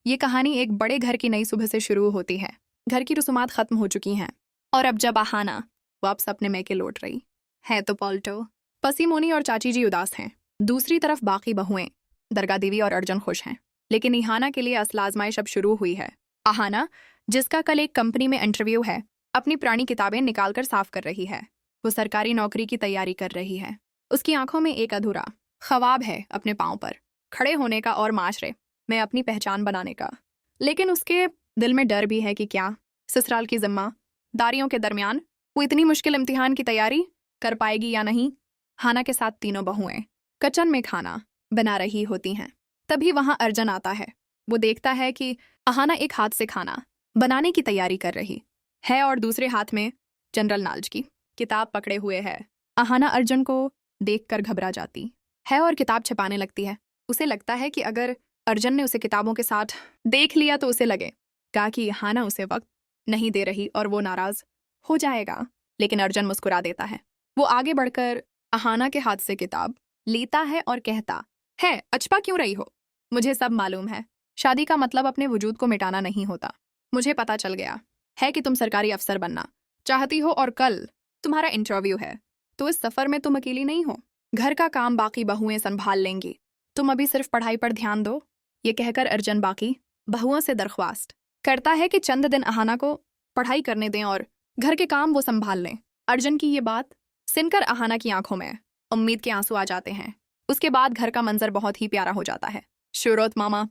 ये कहानी एक बड़े घर की नई सुबह से शुरू होती है। घर की रसूमात खत्म हो चुकी हैं और अब जब आहाना वापस अपने मैके लौट रही है तो पॉल्टो, पसीमोनी और चाची जी उदास हैं। दूसरी तरफ बाकी बहुएं दरगाह देवी और अर्जुन खुश हैं। लेकिन इहाना के लिए असल आजमाइश अब शुरू हुई है। आहाना, जिसका कल एक कंपनी में इंटरव्यू है, अपनी पुरानी किताबें निकालकर साफ कर रही है। वो सरकारी नौकरी की तैयारी कर रही है। उसकी आंखों में एक अधूरा ख्वाब है अपने पांव पर खड़े होने का और माशरे में अपनी पहचान बनाने का। लेकिन उसके दिल में डर भी है कि क्या ससुराल की जिम्मेदारियों के दरमियान वो इतनी मुश्किल इम्तिहान की तैयारी कर पाएगी या नहीं। हाना के साथ तीनों बहुएं किचन में खाना बना रही होती हैं। तभी वहां अर्जुन आता है। वो देखता है कि आहाना एक हाथ से खाना बनाने की तैयारी कर रही है और दूसरे हाथ में जनरल नॉलेज की किताब पकड़े हुए है। आहाना अर्जुन को देखकर घबरा जाती है और किताब छिपाने लगती है। उसे लगता है कि अगर अर्जुन ने उसे किताबों के साथ देख लिया तो उसे लगेगा कि आहाना उसे वक्त नहीं दे रही और वो नाराज हो जाएगा। लेकिन अर्जुन मुस्कुरा देता है। वो आगे बढ़कर आहाना के हाथ से किताब लेता है और कहता है, अचपा क्यों रही हो? मुझे सब मालूम है। शादी का मतलब अपने वजूद को मिटाना नहीं होता। मुझे पता चल गया है कि तुम सरकारी अफसर बनना चाहती हो और कल तुम्हारा इंटरव्यू है। तो इस सफर में तुम अकेली नहीं हो। घर का काम बाकी बहुएं संभाल लेंगी। तुम अभी सिर्फ पढ़ाई पर ध्यान दो। ये कहकर अर्जुन बाकी बहुओं से दरख्वास्त करता है कि चंद दिन आहाना को पढ़ाई करने दें और घर के काम वो संभाल लें। अर्जुन की ये बात सुनकर आहाना की आंखों में उम्मीद के आंसू आ जाते हैं। उसके बाद घर का मंजर बहुत ही प्यारा हो जाता है। शुरोत मामा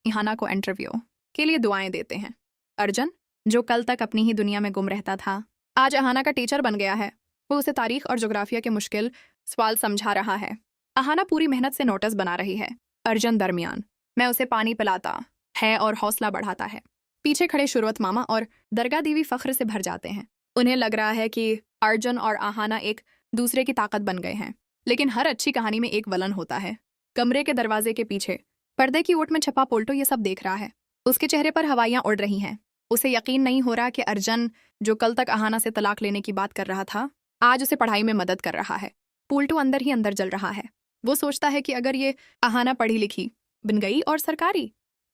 आहाना को इंटरव्यू के लिए दुआएं देते हैं। अर्जुन, जो कल तक अपनी ही दुनिया में गुम रहता था, आज आहाना का टीचर बन गया है। वो उसे तारीख और जोग्राफिया के मुश्किल सवाल समझा रहा है। आहाना पूरी मेहनत से नोटिस बना रही है। अर्जुन दरमियान मैं उसे पानी पिलाता है और हौसला बढ़ाता है। पीछे खड़े शुरुआत मामा और दरगाह देवी फख्र से भर जाते हैं। उन्हें लग रहा है कि अर्जुन और आहाना एक दूसरे की ताकत बन गए हैं। लेकिन हर अच्छी कहानी में एक वलन होता है। कमरे के दरवाजे के पीछे पर्दे की ओट में छपा पोल्टो ये सब देख रहा है। उसके चेहरे पर हवाइयां उड़ रही हैं। उसे यकीन नहीं हो रहा कि अर्जुन, जो कल तक आहाना से तलाक लेने की बात कर रहा था, आज उसे पढ़ाई में मदद कर रहा है। पोल्टो अंदर ही अंदर जल रहा है। वो सोचता है कि अगर ये आहाना पढ़ी लिखी बन गई और सरकारी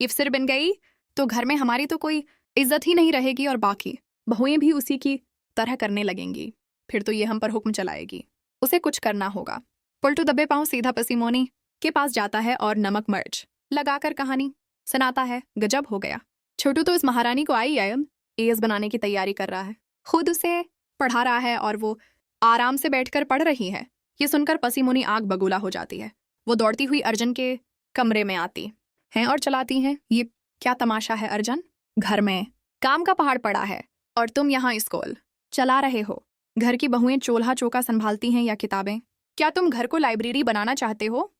अफसर बन गई तो घर में हमारी तो कोई इज्जत ही नहीं रहेगी और बाकी बहुएं भी उसी की तरह करने लगेंगी। फिर तो ये हम पर हुक्म चलाएगी। उसे कुछ करना होगा। पोल्टो दबे पांव सीधा पसीमोनी के पास जाता है और नमक मिर्च लगाकर कहानी सुनाता है। गजब हो गया। छोटू तो इस महारानी को IAS बनाने की तैयारी कर रहा है। खुद उसे पढ़ा रहा है और वो आराम से बैठकर पढ़ रही है। ये सुनकर पसीमोनी आग बगूला हो जाती है। वो दौड़ती हुई अर्जुन के कमरे में आती हैं और चलाती हैं। ये क्या तमाशा है अर्जुन? घर में काम का पहाड़ पड़ा है और तुम यहाँ स्कूल चला रहे हो। घर की बहुएं चूल्हा चौका संभालती हैं या किताबें? क्या तुम घर को लाइब्रेरी बनाना चाहते हो?